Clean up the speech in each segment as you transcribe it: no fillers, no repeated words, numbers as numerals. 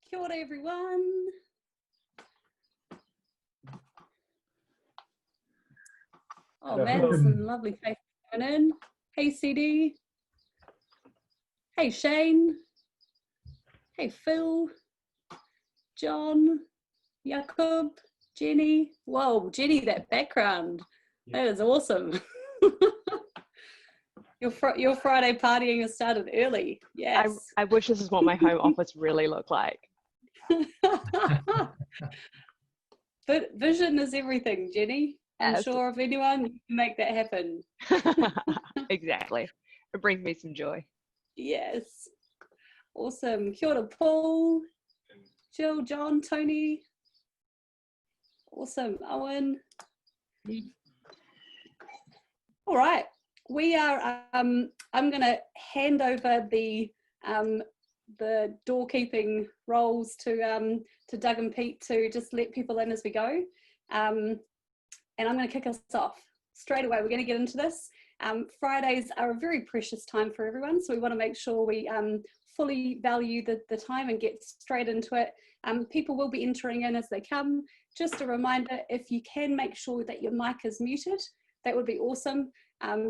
Kia ora, everyone. Oh man, there's some lovely faces coming in. Hey CD. Hey Shane. Hey Phil. John. Jakob. Jenny. Whoa, Jenny, that background. That is awesome. Your Friday partying has started early. Yes. I wish this is what my home office really looked like. But vision is everything, Jenny. I'm sure if anyone, you can make that happen. Exactly. It brings me some joy. Yes. Awesome. Kia ora, Paul, Jill, John, Tony. Awesome. Owen. All right. We are, I'm going to hand over the doorkeeping roles to Doug and Pete to just let people in as we go. And I'm going to kick us off straight away. We're going to get into this. Fridays are a very precious time for everyone, so we want to make sure we fully value the time and get straight into it. People will be entering in as they come. Just a reminder, if you can make sure that your mic is muted, that would be awesome,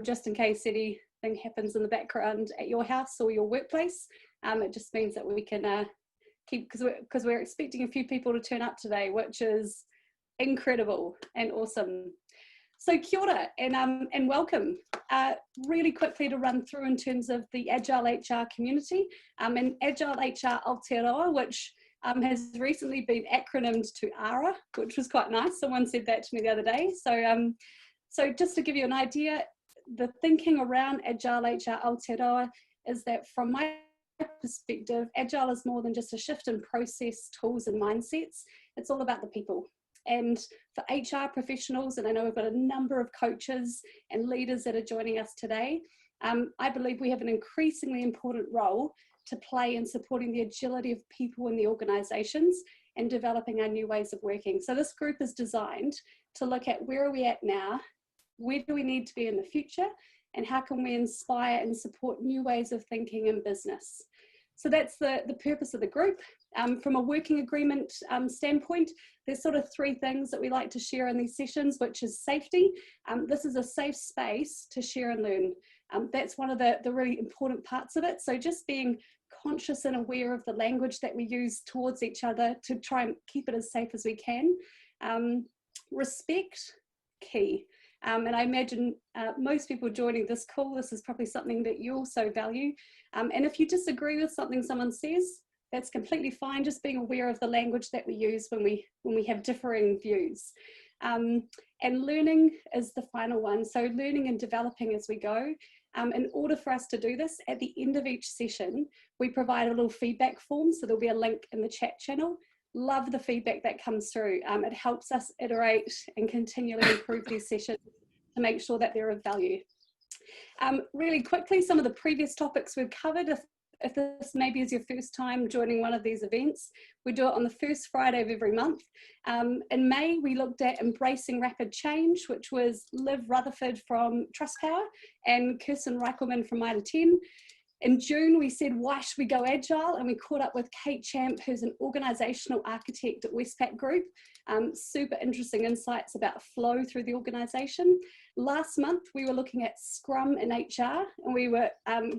just in case anything happens in the background at your house or your workplace. It just means that we can keep, because we're expecting a few people to turn up today, which is incredible and awesome. So kia ora and welcome. Really quickly to run through in terms of the Agile HR community and Agile HR Aotearoa, which has recently been acronymed to ARA, which was quite nice. Someone said that to me the other day. So just to give you an idea, the thinking around Agile HR Aotearoa is that from my perspective, Agile is more than just a shift in process, tools and mindsets. It's all about the people. And for HR professionals, and I know we've got a number of coaches and leaders that are joining us today, I believe we have an increasingly important role to play in supporting the agility of people in the organisations and developing our new ways of working. So this group is designed to look at where are we at now, where do we need to be in the future, and how can we inspire and support new ways of thinking in business. So that's the purpose of the group. From a working agreement standpoint, there's sort of three things that we like to share in these sessions, which is safety. This is a safe space to share and learn. That's one of the really important parts of it. So just being conscious and aware of the language that we use towards each other to try and keep it as safe as we can. Respect, key. And I imagine most people joining this call, this is probably something that you also value. And if you disagree with something someone says, that's completely fine. Just being aware of the language that we use when we have differing views. And learning is the final one. So learning and developing as we go. In order for us to do this, at the end of each session, we provide a little feedback form. So there'll be a link in the chat channel. Love the feedback that comes through. It helps us iterate and continually improve these sessions to make sure that they're of value. Really quickly, some of the previous topics we've covered, if this maybe is your first time joining one of these events, we do it on the first Friday of every month. In May, we looked at embracing rapid change, which was Liv Rutherford from Trustpower and Kirsten Reichelman from Mitre 10. In June, we said, why should we go agile? And we caught up with Kate Champ, who's an organisational architect at Westpac Group. Super interesting insights about flow through the organisation. Last month, we were looking at Scrum in HR, and we were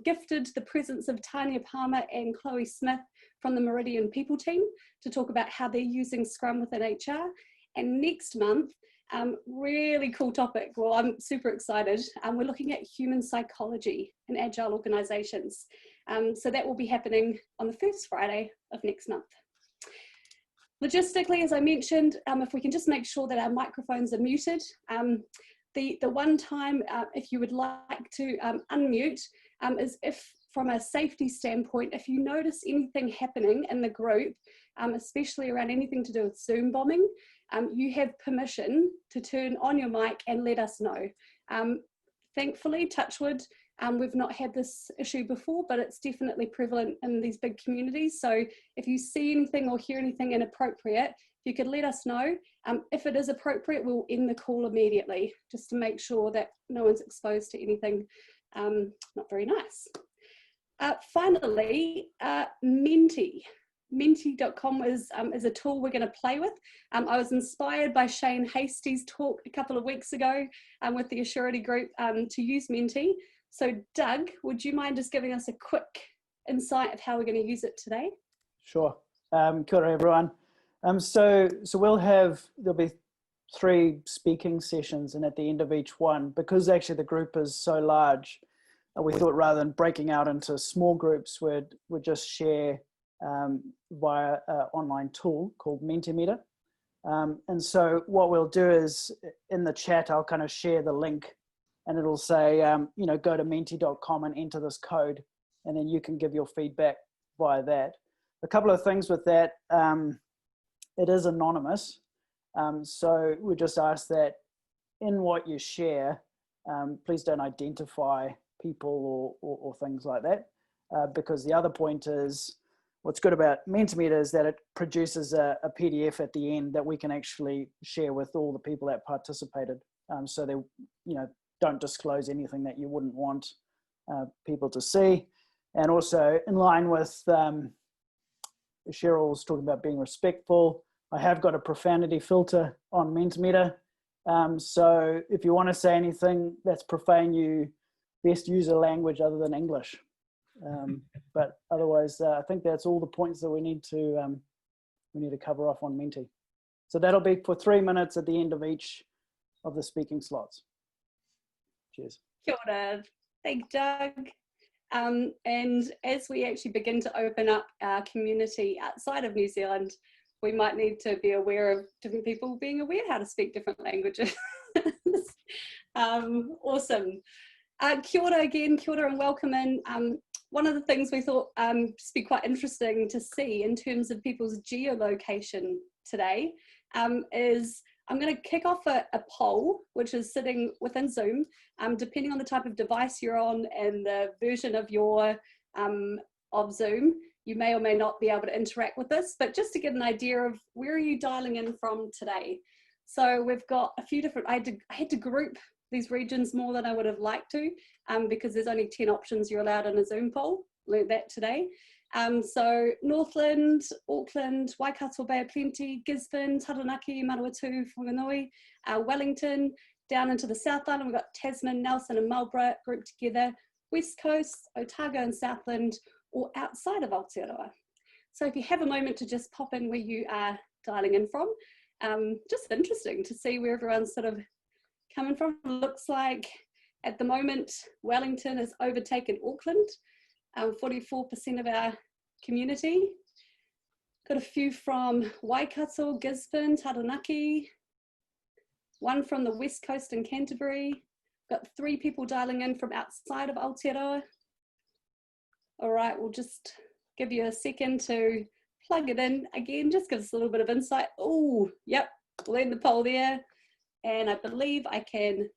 gifted the presence of Tanya Palmer and Chloe Smith from the Meridian People team to talk about how they're using Scrum within HR. And next month, really cool topic. Well, I'm super excited. We're looking at human psychology in agile organizations. So that will be happening on the first Friday of next month. Logistically, as I mentioned, if we can just make sure that our microphones are muted. The one time, if you would like to unmute, is if from a safety standpoint, if you notice anything happening in the group, especially around anything to do with Zoom bombing, you have permission to turn on your mic and let us know. Thankfully, touch wood, we've not had this issue before, but it's definitely prevalent in these big communities. So if you see anything or hear anything inappropriate, you could let us know. If it is appropriate, we'll end the call immediately, just to make sure that no one's exposed to anything not very nice. Finally, Menti. menti.com is a tool we're going to play with. I was inspired by Shane Hastie's talk a couple of weeks ago with the Assurity group to use Menti. So Doug, would you mind just giving us a quick insight of how we're going to use it today? Sure. Kia ora, everyone. So there'll be 3 speaking sessions, and at the end of each one, because actually the group is so large, we thought rather than breaking out into small groups, we'd just share via an online tool called Mentimeter. And so what we'll do is in the chat, I'll kind of share the link, and it'll say, go to menti.com and enter this code, and then you can give your feedback via that. A couple of things with that, it is anonymous. So we just ask that in what you share, please don't identify people or things like that, because the other point is, what's good about Mentimeter is that it produces a PDF at the end that we can actually share with all the people that participated. So they, don't disclose anything that you wouldn't want people to see. And also in line with Cheryl's talking about being respectful, I have got a profanity filter on Mentimeter. So if you want to say anything that's profane, you best use a language other than English. But otherwise, I think that's all the points that we need to cover off on Menti. So that'll be for 3 minutes at the end of each of the speaking slots. Cheers. Kia ora. Thanks, Doug. And as we actually begin to open up our community outside of New Zealand, we might need to be aware of different people being aware how to speak different languages. Awesome. Kia ora again, kia ora and welcome in. One of the things we thought just be quite interesting to see in terms of people's geolocation today is I'm going to kick off a poll, which is sitting within Zoom. Depending on the type of device you're on and the version of your of Zoom, you may or may not be able to interact with this, but just to get an idea of where are you dialing in from today. So we've got a few different, I had to group these regions more than I would have liked to, because there's only 10 options you're allowed in a Zoom poll. Learned that today. So Northland, Auckland, Waikato Bay of Plenty, Gisborne, Taranaki, Manawatu, Whanganui, Wellington, down into the South Island, we've got Tasman, Nelson and Marlborough grouped together, West Coast, Otago and Southland, or outside of Aotearoa. So if you have a moment to just pop in where you are dialing in from, just interesting to see where everyone's sort of coming from. Looks like at the moment, Wellington has overtaken Auckland, 44% of our community. Got a few from Waikato, Gisborne, Taranaki, one from the West Coast in Canterbury. Got 3 people dialing in from outside of Aotearoa. All right, we'll just give you a second to plug it in. Again, just gives us a little bit of insight. Oh, yep, we'll end the poll there. And I believe I can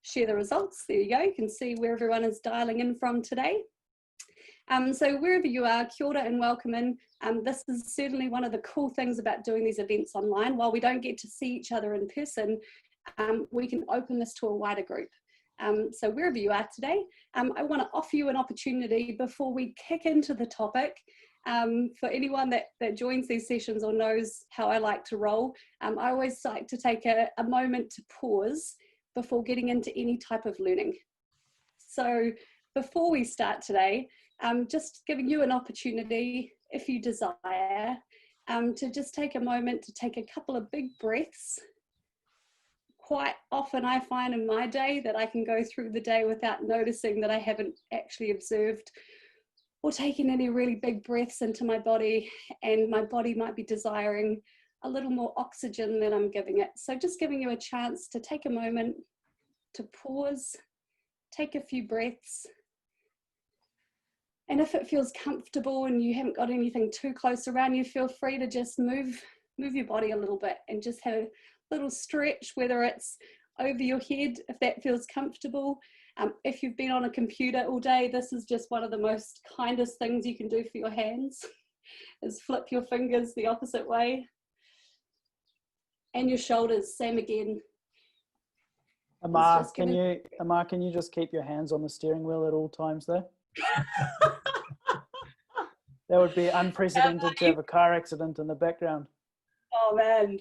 share the results. There you go. You can see where everyone is dialing in from today. So wherever you are, kia ora and welcome in. This is certainly one of the cool things about doing these events online. While we don't get to see each other in person, we can open this to a wider group. So wherever you are today, I want to offer you an opportunity before we kick into the topic. For anyone that joins these sessions or knows how I like to roll, I always like to take a moment to pause before getting into any type of learning. So before we start today, just giving you an opportunity, if you desire, to just take a moment to take a couple of big breaths. Quite often I find in my day that I can go through the day without noticing that I haven't actually observed or taken any really big breaths into my body, and my body might be desiring a little more oxygen than I'm giving it. So just giving you a chance to take a moment to pause, take a few breaths. And if it feels comfortable and you haven't got anything too close around you, feel free to just move your body a little bit and just have a little stretch, whether it's over your head, if that feels comfortable. If you've been on a computer all day, this is just one of the most kindest things you can do for your hands, is flip your fingers the opposite way. And your shoulders, same again. Amar, can you just keep your hands on the steering wheel at all times there? That would be unprecedented to have a car accident in the background. Oh man.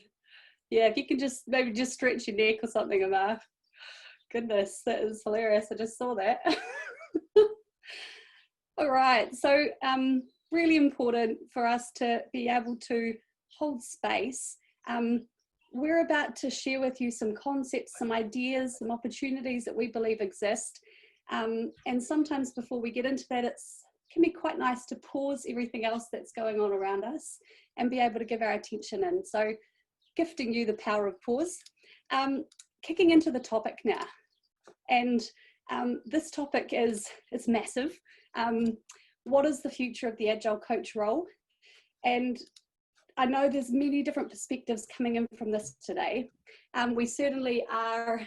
Yeah, if you can just maybe just stretch your neck or something, Amar. Goodness, that is hilarious. I just saw that. All right, so really important for us to be able to hold space. We're about to share with you some concepts, some ideas, some opportunities that we believe exist. And sometimes before we get into that, it can be quite nice to pause everything else that's going on around us and be able to give our attention in. So gifting you the power of pause. Kicking into the topic now. And this topic is massive. What is the future of the Agile Coach role? And I know there's many different perspectives coming in from this today. We certainly are,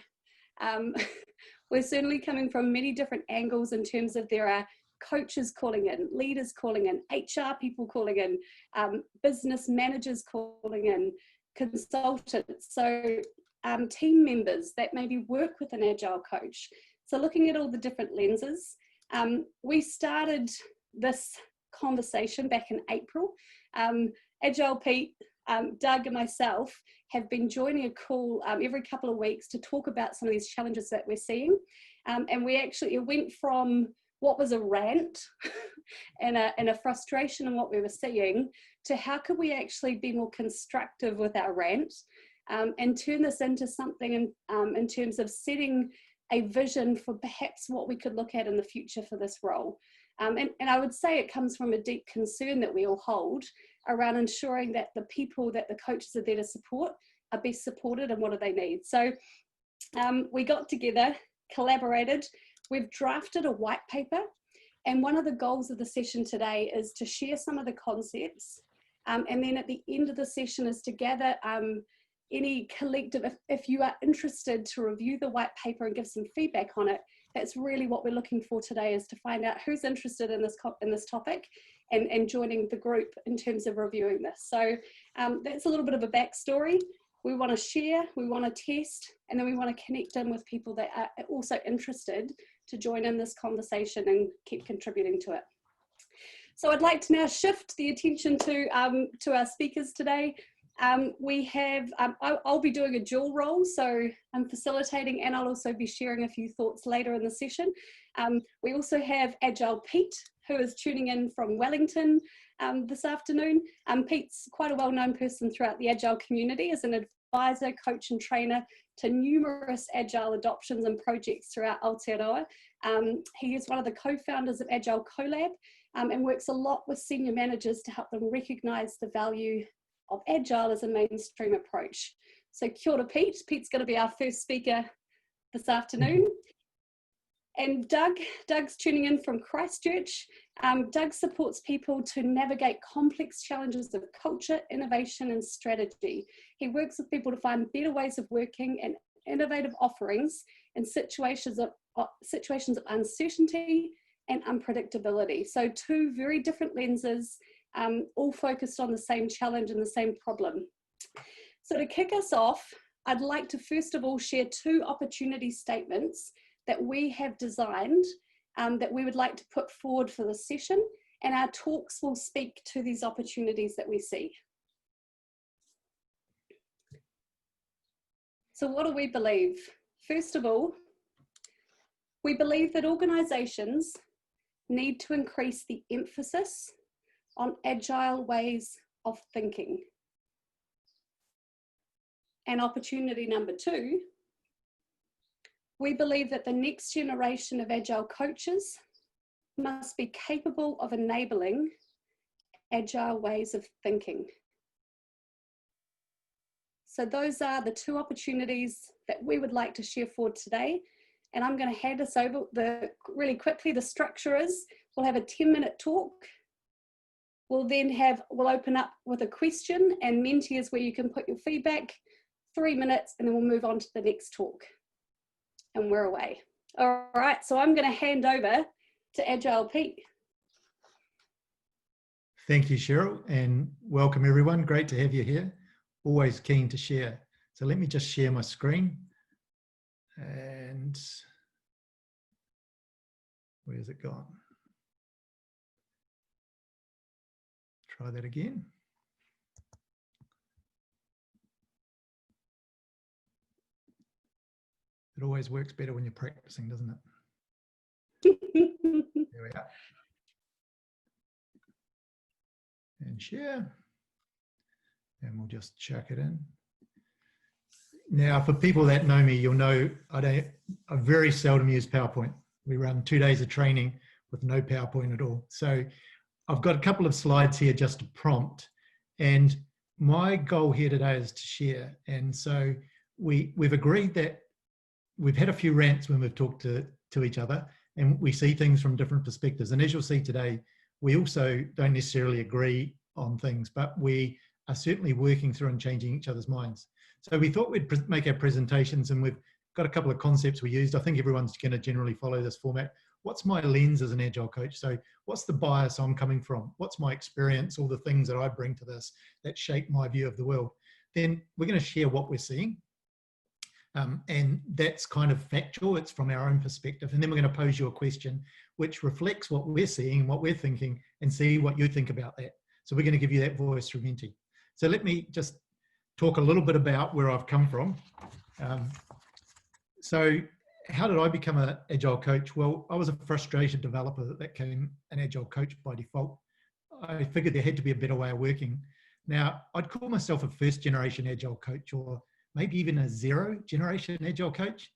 we're certainly coming from many different angles in terms of there are coaches calling in, leaders calling in, HR people calling in, business managers calling in, consultants, so team members that maybe work with an Agile coach. So looking at all the different lenses, we started this conversation back in April. AgilePete, Doug and myself have been joining a call every couple of weeks to talk about some of these challenges that we're seeing. And we actually went from what was a rant and a frustration in what we were seeing to how could we actually be more constructive with our rant and turn this into something in terms of setting a vision for perhaps what we could look at in the future for this role. And I would say it comes from a deep concern that we all hold around ensuring that the people that the coaches are there to support are best supported and what do they need. So we got together, collaborated, we've drafted a white paper, and one of the goals of the session today is to share some of the concepts, and then at the end of the session is to gather any collective, if you are interested to review the white paper and give some feedback on it. That's really what we're looking for today, is to find out who's interested in this topic and joining the group in terms of reviewing this. So that's a little bit of a backstory. We want to share, we want to test, and then we want to connect in with people that are also interested to join in this conversation and keep contributing to it. So I'd like to now shift the attention to our speakers today. We have, I'll be doing a dual role, so I'm facilitating and I'll also be sharing a few thoughts later in the session. We also have agilePete, who is tuning in from Wellington this afternoon. Pete's quite a well-known person throughout the Agile community as an advisor, coach and trainer to numerous Agile adoptions and projects throughout Aotearoa. He is one of the co-founders of Agile Collab and works a lot with senior managers to help them recognise the value of Agile as a mainstream approach. So kia ora, Pete. Pete's going to be our first speaker this afternoon. And Doug's tuning in from Christchurch. Doug supports people to navigate complex challenges of culture, innovation, and strategy. He works with people to find better ways of working and innovative offerings in situations of uncertainty and unpredictability. So two very different lenses, all focused on the same challenge and the same problem. So to kick us off, I'd like to first of all share two opportunity statements that we have designed that we would like to put forward for this session, and our talks will speak to these opportunities that we see. So what do we believe? First of all, we believe that organisations need to increase the emphasis on agile ways of thinking. And opportunity number two, we believe that the next generation of Agile coaches must be capable of enabling agile ways of thinking. So those are the two opportunities that we would like to share for today. And I'm going to hand us over really quickly. The structure is we'll have a 10-minute talk. We'll open up with a question and mentees where you can put your feedback, 3 minutes, and then we'll move on to the next talk. And we're away. All right, so I'm going to hand over to agilePete. Thank you, Cheryl, and welcome everyone. Great to have you here. Always keen to share. So let me just share my screen. And where's it gone? try that again. It always works better when you're practicing, doesn't it? There we are. And share. And we'll just chuck it in. Now, for people that know me, you'll know I very seldom use PowerPoint. We run 2 days of training with no PowerPoint at all. So I've got a couple of slides here just to prompt. And my goal here today is to share. And so we've agreed that we've had a few rants when we've talked to each other, and we see things from different perspectives. And as you'll see today, we also don't necessarily agree on things, but we are certainly working through and changing each other's minds. So we thought we'd make our presentations, and we've got a couple of concepts we used. I think everyone's going to generally follow this format. What's my lens as an Agile coach? So what's the bias I'm coming from? What's my experience, all the things that I bring to this that shape my view of the world? Then we're going to share what we're seeing. And that's kind of factual, it's from our own perspective. And then we're going to pose you a question which reflects what we're seeing and what we're thinking, and see what you think about that. So we're going to give you that voice through Menti. So let me just talk a little bit about where I've come from. So how did I become an Agile coach? Well, I was a frustrated developer that became an Agile coach by default. I figured there had to be a better way of working. Now, I'd call myself a first generation Agile coach, or maybe even a 0 generation Agile coach,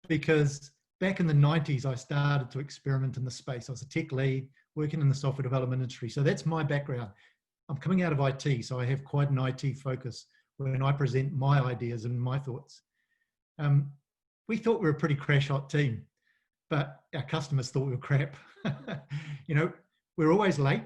because back in the 90s, I started to experiment in the space. I was a tech lead working in the software development industry. So that's my background. I'm coming out of IT, so I have quite an IT focus when I present my ideas and my thoughts. We thought we were a pretty crash hot team, but our customers thought we were crap. You know, we're always late.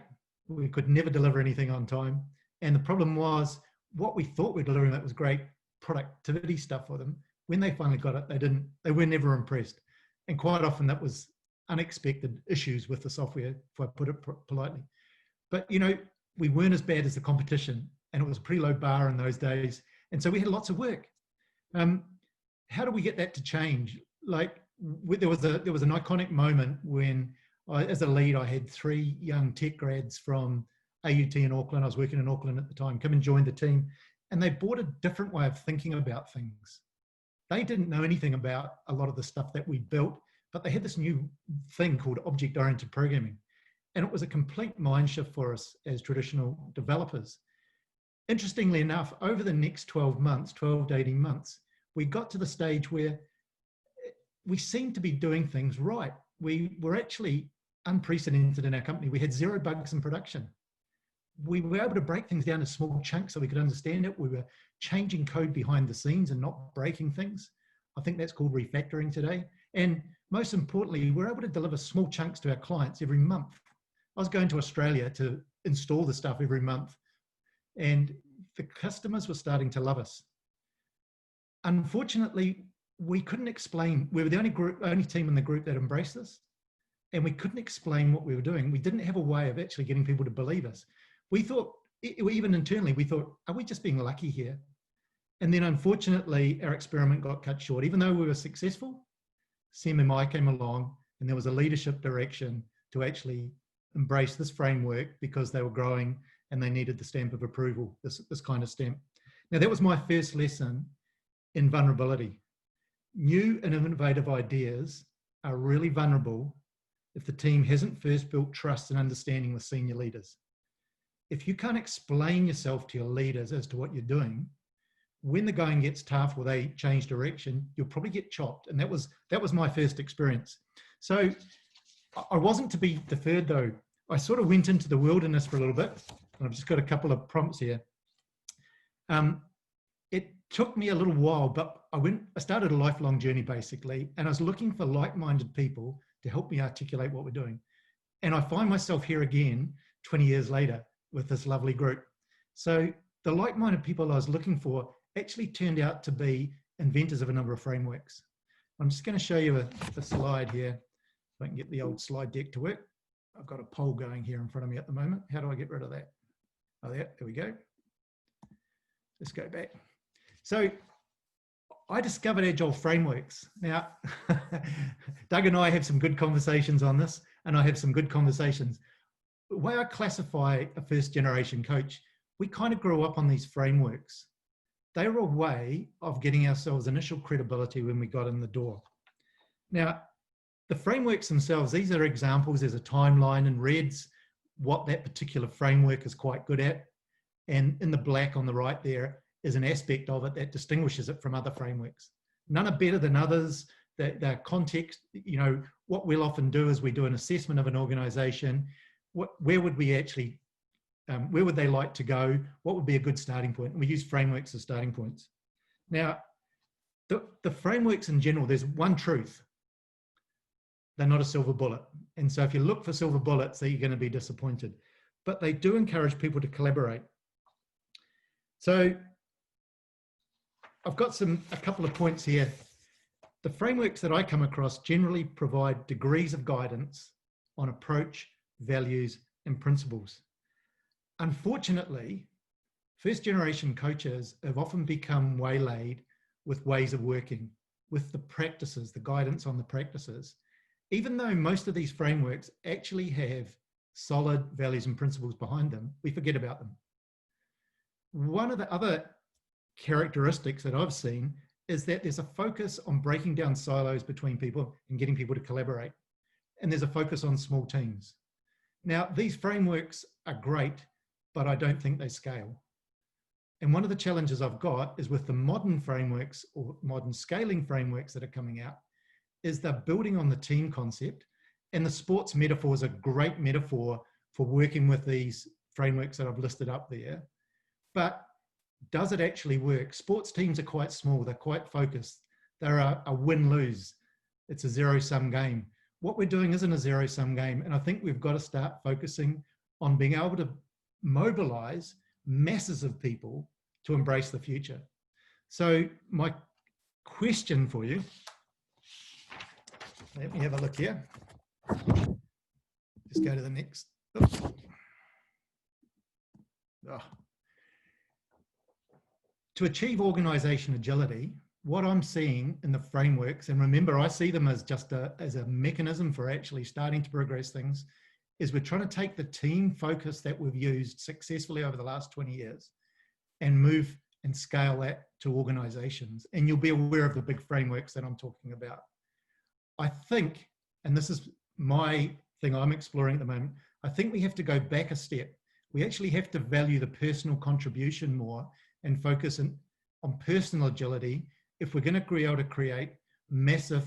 We could never deliver anything on time. And the problem was, what we thought we were delivering that was great productivity stuff for them, when they finally got it, they were never impressed. And quite often that was unexpected issues with the software, if I put it politely. But, you know, we weren't as bad as the competition, and it was a pretty low bar in those days. And so we had lots of work. How do we get that to change? Like, there was an iconic moment when as a lead, I had 3 young tech grads from AUT in Auckland. I was working in Auckland at the time, come and join the team. And they brought a different way of thinking about things. They didn't know anything about a lot of the stuff that we built, but they had this new thing called object-oriented programming. And it was a complete mind shift for us as traditional developers. Interestingly enough, over the next 12 to 18 months, we got to the stage where we seemed to be doing things right. We were actually unprecedented in our company. We had 0 bugs in production. We were able to break things down to small chunks so we could understand it. We were changing code behind the scenes and not breaking things. I think that's called refactoring today. And most importantly, we're able to deliver small chunks to our clients every month. I was going to Australia to install the stuff every month, and the customers were starting to love us. Unfortunately, we couldn't explain. We were the only team in the group that embraced this, and we couldn't explain what we were doing. We didn't have a way of actually getting people to believe us. We thought, even internally, we thought, are we just being lucky here? And then unfortunately, our experiment got cut short. Even though we were successful, CMMI came along, and there was a leadership direction to actually embrace this framework because they were growing and they needed the stamp of approval, this kind of stamp. Now, that was my first lesson in vulnerability. New and innovative ideas are really vulnerable if the team hasn't first built trust and understanding with senior leaders. If you can't explain yourself to your leaders as to what you're doing, when the going gets tough or they change direction, you'll probably get chopped. And that was my first experience. So I wasn't to be deferred though. I sort of went into the wilderness for a little bit, and I've just got a couple of prompts here. It took me a little while, but I started a lifelong journey basically, and I was looking for like-minded people to help me articulate what we're doing. And I find myself here again, 20 years later, with this lovely group. So the like-minded people I was looking for actually turned out to be inventors of a number of frameworks. I'm just going to show you a slide here. If I can get the old slide deck to work. I've got a poll going here in front of me at the moment. How do I get rid of that? Oh, there we go. Let's go back. So I discovered Agile frameworks. Now, Doug and I have some good conversations on this, and I have some good conversations. the way I classify a first generation coach, we kind of grew up on these frameworks. They were a way of getting ourselves initial credibility when we got in the door. Now, the frameworks themselves, these are examples. There's a timeline in reds, what that particular framework is quite good at. And in the black on the right there is an aspect of it that distinguishes it from other frameworks. None are better than others. The context, you know, what we'll often do is we do an assessment of an organization. Where would we actually, where would they like to go? What would be a good starting point? And we use frameworks as starting points. Now, the frameworks in general, there's one truth. They're not a silver bullet. And so if you look for silver bullets, then you're going to be disappointed. But they do encourage people to collaborate. So I've got a couple of points here. The frameworks that I come across generally provide degrees of guidance on approach, values, and principles. Unfortunately, first generation coaches have often become waylaid with ways of working, with the practices, the guidance on the practices, even though most of these frameworks actually have solid values and principles behind them, we forget about them. One of the other characteristics that I've seen is that there's a focus on breaking down silos between people and getting people to collaborate. And there's a focus on small teams. Now, these frameworks are great, but I don't think they scale. And one of the challenges I've got is with the modern frameworks or modern scaling frameworks that are coming out, is they're building on the team concept. And the sports metaphor is a great metaphor for working with these frameworks that I've listed up there. But does it actually work? Sports teams are quite small. They're quite focused. They're a win-lose. It's a zero-sum game. What we're doing isn't a zero-sum game. And I think we've got to start focusing on being able to mobilize masses of people to embrace the future. So my question for you, let me have a look here. Just go to the next. Oh. To achieve organization agility, what I'm seeing in the frameworks, and remember, I see them as just as a mechanism for actually starting to progress things, is we're trying to take the team focus that we've used successfully over the last 20 years and move and scale that to organizations. And you'll be aware of the big frameworks that I'm talking about. I think, and this is my thing I'm exploring at the moment, I think we have to go back a step. We actually have to value the personal contribution more and focus on personal agility if we're going to be able to create massive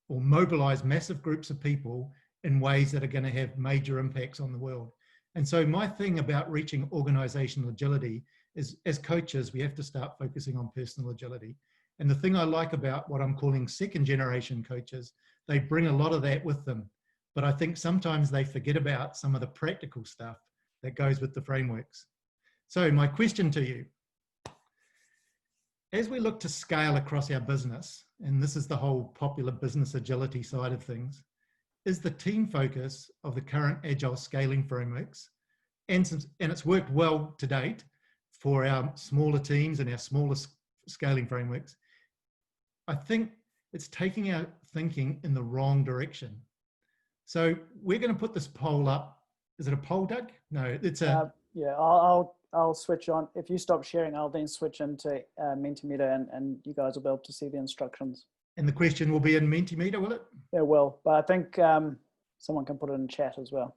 or mobilize massive groups of people in ways that are going to have major impacts on the world. And so my thing about reaching organizational agility is, as coaches, we have to start focusing on personal agility. And the thing I like about what I'm calling second generation coaches, they bring a lot of that with them. But I think sometimes they forget about some of the practical stuff that goes with the frameworks. So my question to you, as we look to scale across our business, and this is the whole popular business agility side of things, is the team focus of the current agile scaling frameworks, and it's worked well to date for our smaller teams and our smaller scaling frameworks. I think it's taking our thinking in the wrong direction. So we're going to put this poll up. Is it a poll, Doug? No, it's a... Yeah, I'll switch on. If you stop sharing, I'll then switch into Mentimeter and you guys will be able to see the instructions. And the question will be in Mentimeter, will it? It will, but I think someone can put it in chat as well.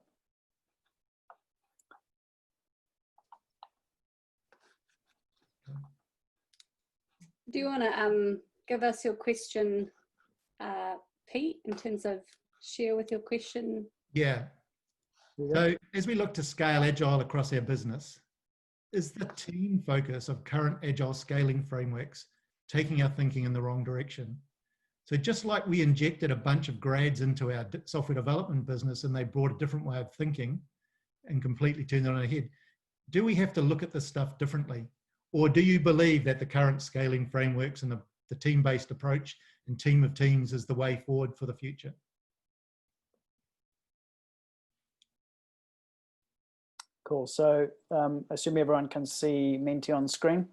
Do you want to give us your question, Pete, in terms of share with your question? Yeah. So as we look to scale Agile across our business, is the team focus of current Agile scaling frameworks taking our thinking in the wrong direction? So just like we injected a bunch of grads into our software development business and they brought a different way of thinking and completely turned it on our head, do we have to look at this stuff differently? Or do you believe that the current scaling frameworks and the team-based approach and team of teams is the way forward for the future? Cool. So assume everyone can see Menti on screen.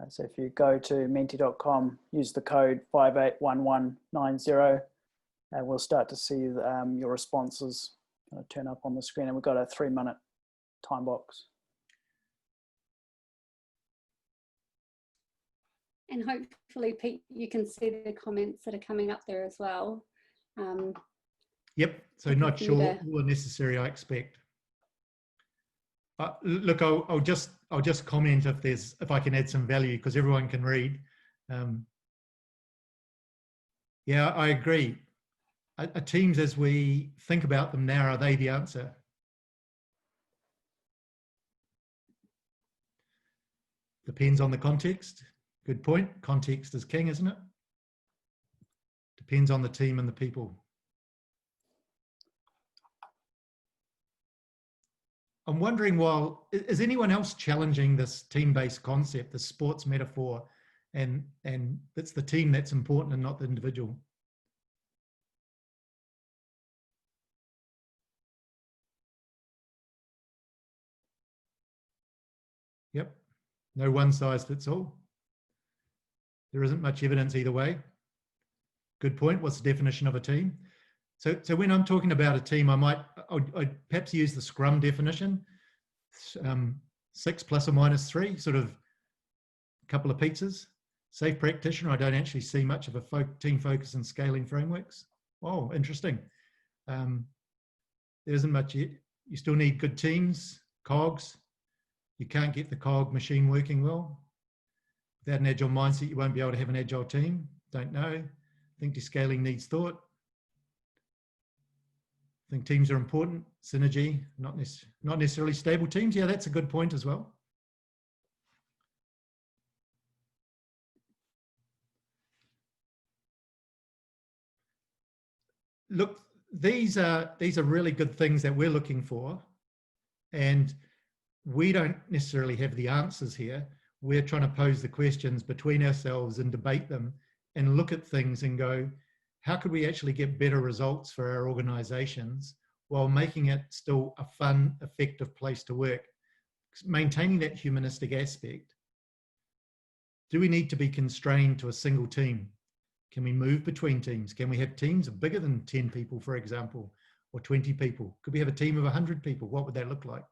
So if you go to menti.com, use the code 581190, and we'll start to see your responses going to turn up on the screen, and we've got a 3-minute time box. And hopefully, Pete, you can see the comments that are coming up there as well. Yep, so not sure all the necessary I expect. Look, I'll just comment if I can add some value, because everyone can read. Yeah, I agree. Teams, as we think about them now, are they the answer? Depends on the context. Good point. Context is king, isn't it? Depends on the team and the people. I'm wondering, is anyone else challenging this team-based concept, the sports metaphor, and it's the team that's important and not the individual? Yep, no one size fits all. There isn't much evidence either way. Good point. What's the definition of a team? So when I'm talking about a team, I'd perhaps use the Scrum definition, 6 plus or minus 3, sort of a couple of pizzas. Safe practitioner, I don't actually see much of a team focus and scaling frameworks. Oh, interesting. There isn't much yet. You still need good teams, cogs. You can't get the cog machine working well. Without an agile mindset, you won't be able to have an agile team. Don't know. Think descaling needs thought. Think teams are important. Synergy, not necessarily stable teams. Yeah, that's a good point as well. Look, these are really good things that we're looking for, and we don't necessarily have the answers here. We're trying to pose the questions between ourselves and debate them and look at things and go, how could we actually get better results for our organizations while making it still a fun, effective place to work, maintaining that humanistic aspect? Do we need to be constrained to a single team? Can we move between teams? Can we have teams of bigger than 10 people, for example, or 20 people? Could we have a team of 100 people? What would that look like?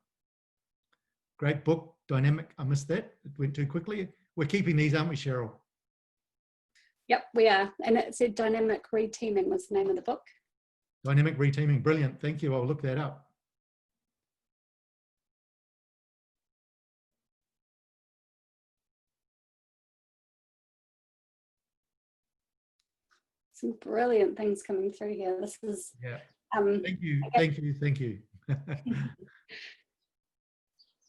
Great book, Dynamic. I missed that. It went too quickly. We're keeping these, aren't we, Cheryl? Yep, we are. And it said Dynamic Reteaming was the name of the book. Dynamic Reteaming. Brilliant. Thank you. I'll look that up. Some brilliant things coming through here. This is thank you.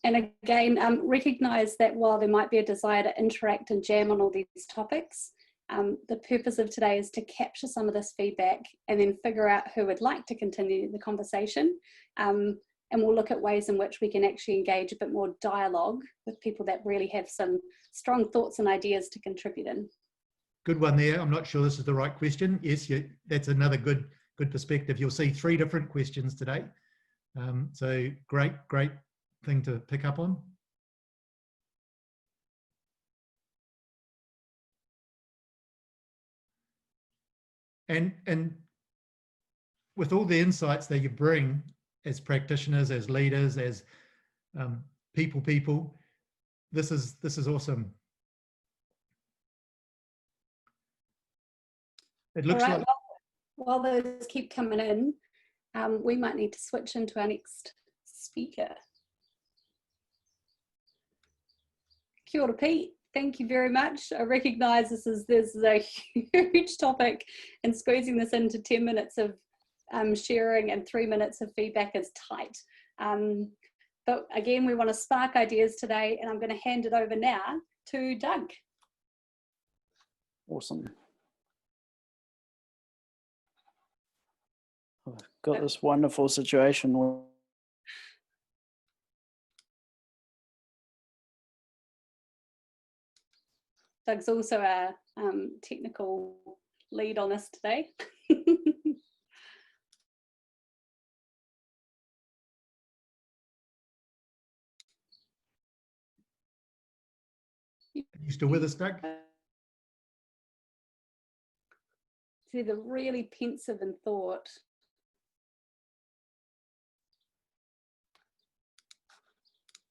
And again, recognize that while there might be a desire to interact and jam on all these topics, the purpose of today is to capture some of this feedback and then figure out who would like to continue the conversation. And we'll look at ways in which we can actually engage a bit more dialogue with people that really have some strong thoughts and ideas to contribute in. Good one there. I'm not sure this is the right question. Yes, that's another good perspective. You'll see 3 different questions today. So great thing to pick up on. And with all the insights that you bring as practitioners, as leaders, as people, this is awesome. It looks like while those keep coming in, we might need to switch into our next speaker. Kia ora, Pete. Thank you very much. I recognise this is a huge topic, and squeezing this into 10 minutes of sharing and 3 minutes of feedback is tight. But again, we want to spark ideas today, and I'm going to hand it over now to Doug. Awesome. I've got this wonderful situation where Doug's also our technical lead on this today. You still with us, Doug? See, the really pensive in thought.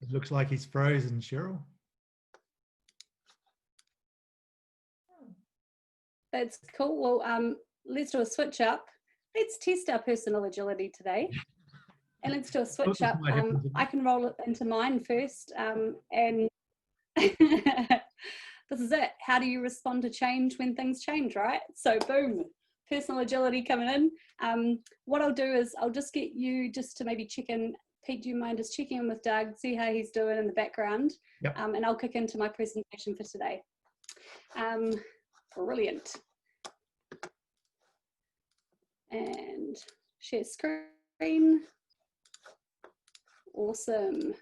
It looks like he's frozen, Cheryl. That's cool. Well, let's do a switch up. Let's test our personal agility today. And let's do a switch up. I can roll it into mine first. And this is it. How do you respond to change when things change, right? So boom, personal agility coming in. What I'll do is I'll just get you just to maybe check in. Pete, do you mind just checking in with Doug, see how he's doing in the background? Yep. And I'll kick into my presentation for today. Brilliant. And share screen. Awesome.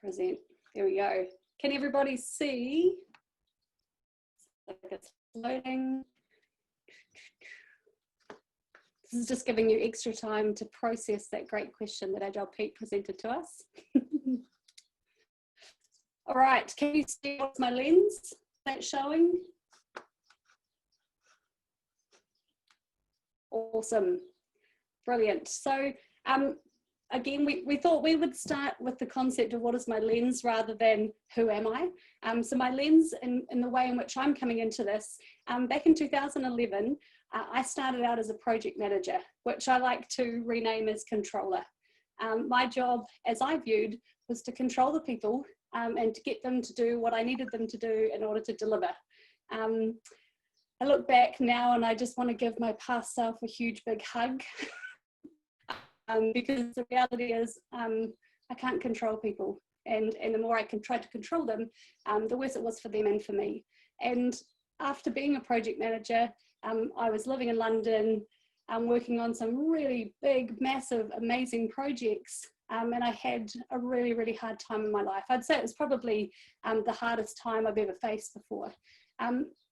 Present. There we go. Can everybody see? It's loading. This is just giving you extra time to process that great question that Agile Pete presented to us. All right, can you see what's my lens that's showing? Awesome, brilliant. So again, we thought we would start with the concept of what is my lens rather than who am I. So my lens in the way in which I'm coming into this, back in 2011, I started out as a project manager, which I like to rename as controller. My job, as I viewed, was to control the people and to get them to do what I needed them to do in order to deliver. I look back now and I just want to give my past self a huge big hug. Because the reality is I can't control people, and the more I can try to control them, the worse it was for them and for me. And after being a project manager, I was living in London, working on some really big, massive, amazing projects, and I had a really, really hard time in my life. I'd say it was probably the hardest time I've ever faced before.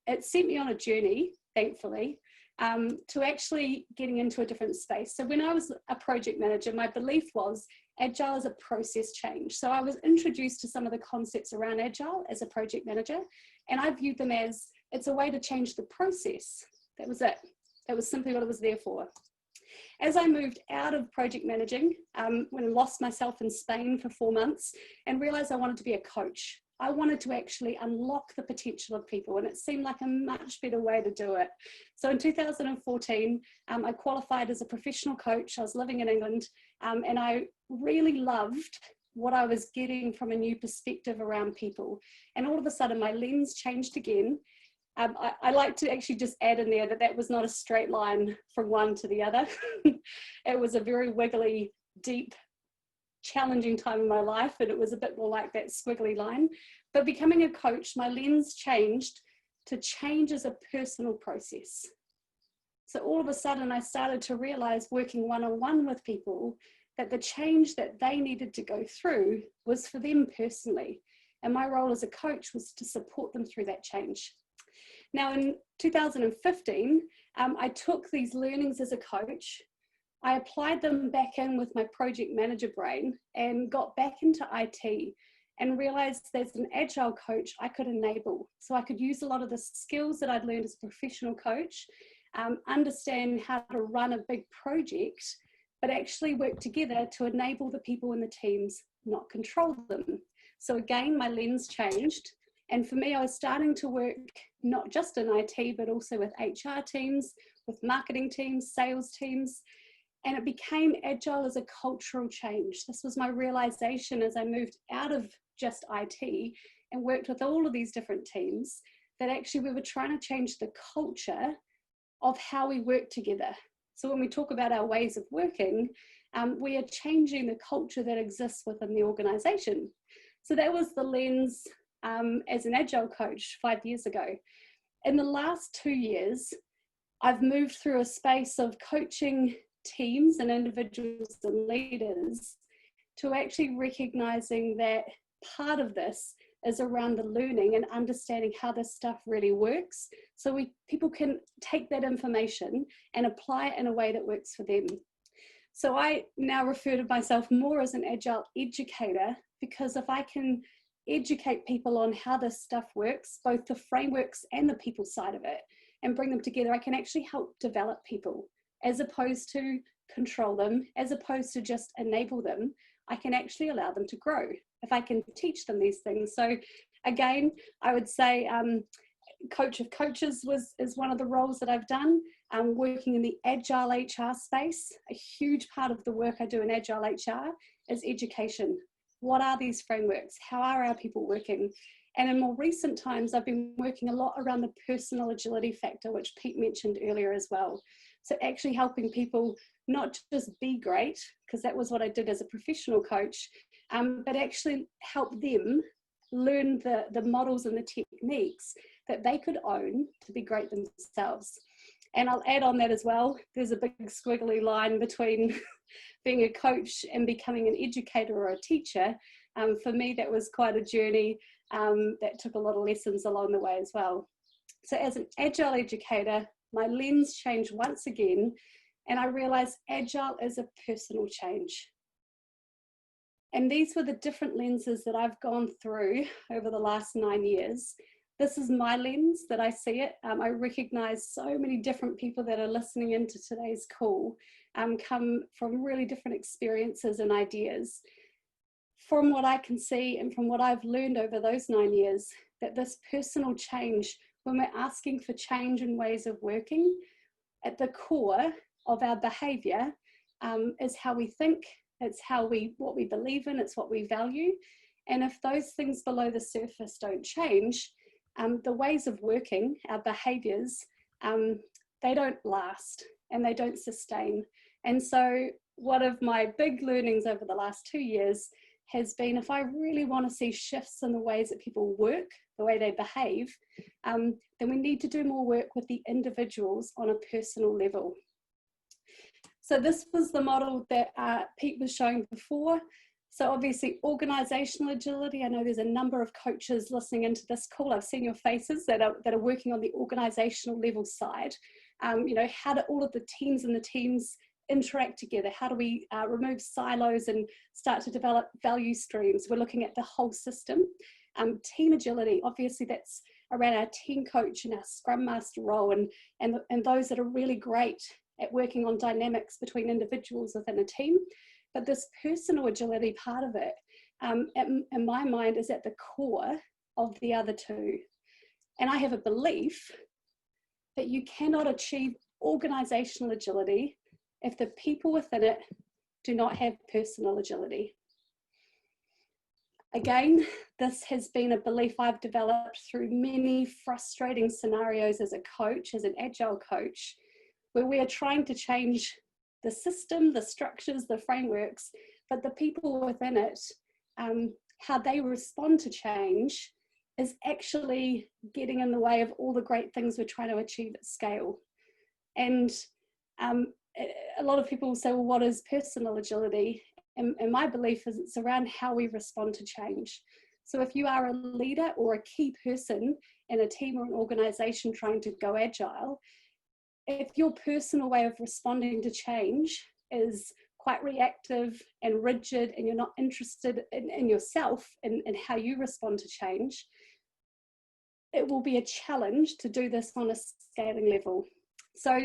It sent me on a journey, thankfully, to actually getting into a different space. So when I was a project manager, my belief was Agile is a process change. So I was introduced to some of the concepts around Agile as a project manager, and I viewed them as it's a way to change the process. That was it. That was simply what it was there for. As I moved out of project managing, when I lost myself in Spain for 4 months and realized I wanted to be a coach, I wanted to actually unlock the potential of people, and it seemed like a much better way to do it. So in 2014, I qualified as a professional coach. I was living in England, and I really loved what I was getting from a new perspective around people. And all of a sudden, my lens changed again. I like to actually just add in there that that was not a straight line from one to the other. It was a very wiggly, deep, challenging time in my life, and it was a bit more like that squiggly line. But becoming a coach, my lens changed to change as a personal process. So all of a sudden I started to realize, working one-on-one with people, that the change that they needed to go through was for them personally, and my role as a coach was to support them through that change. Now in 2015, I took these learnings as a coach, I applied them back in with my project manager brain and got back into IT and realized as an Agile coach, I could enable. So I could use a lot of the skills that I'd learned as a professional coach, understand how to run a big project, but actually work together to enable the people in the teams, not control them. So again, my lens changed. And for me, I was starting to work not just in IT, but also with HR teams, with marketing teams, sales teams. And it became Agile as a cultural change. This was my realization as I moved out of just IT and worked with all of these different teams, that actually we were trying to change the culture of how we work together. So when we talk about our ways of working, we are changing the culture that exists within the organization. So that was the lens as an Agile coach 5 years ago. In the last 2 years, I've moved through a space of coaching teams and individuals and leaders to actually recognizing that part of this is around the learning and understanding how this stuff really works, so people can take that information and apply it in a way that works for them. So I now refer to myself more as an Agile educator, because if I can educate people on how this stuff works, both the frameworks and the people side of it, and bring them together, I can actually help develop people as opposed to control them, as opposed to just enable them. I can actually allow them to grow if I can teach them these things. So again, I would say coach of coaches is one of the roles that I've done. Working in the Agile HR space, a huge part of the work I do in Agile HR is education. What are these frameworks? How are our people working? And in more recent times, I've been working a lot around the personal agility factor, which Pete mentioned earlier as well. So actually helping people not just be great, because that was what I did as a professional coach, but actually help them learn the models and the techniques that they could own to be great themselves. And I'll add on that as well, there's a big squiggly line between being a coach and becoming an educator or a teacher. For me, that was quite a journey that took a lot of lessons along the way as well. So as an Agile educator, my lens changed once again, and I realized Agile is a personal change. And these were the different lenses that I've gone through over the last 9 years. This is my lens that I see it. I recognize so many different people that are listening into today's call come from really different experiences and ideas. From what I can see and from what I've learned over those 9 years, that this personal change, when we're asking for change in ways of working, at the core of our behavior is how we think, it's what we believe in, it's what we value. And if those things below the surface don't change, the ways of working, our behaviors, they don't last and they don't sustain. And so one of my big learnings over the last 2 years has been, if I really want to see shifts in the ways that people work, the way they behave, then we need to do more work with the individuals on a personal level. So this was the model that Pete was showing before. So obviously organizational agility, I know there's a number of coaches listening into this call. I've seen your faces that are working on the organizational level side. You know, how do all of the teams and the teams interact together? How do we remove silos and start to develop value streams? We're looking at the whole system. Team agility, obviously that's around our team coach and our scrum master role and those that are really great at working on dynamics between individuals within a team. But this personal agility part of it, in my mind, is at the core of the other two. And I have a belief that you cannot achieve organizational agility if the people within it do not have personal agility. Again, this has been a belief I've developed through many frustrating scenarios as a coach, as an Agile coach, where we are trying to change the system, the structures, the frameworks, but the people within it, how they respond to change is actually getting in the way of all the great things we're trying to achieve at scale. And a lot of people will say, well, what is personal agility? And my belief is it's around how we respond to change. So if you are a leader or a key person in a team or an organization trying to go agile, if your personal way of responding to change is quite reactive and rigid and you're not interested in yourself and how you respond to change, it will be a challenge to do this on a scaling level. So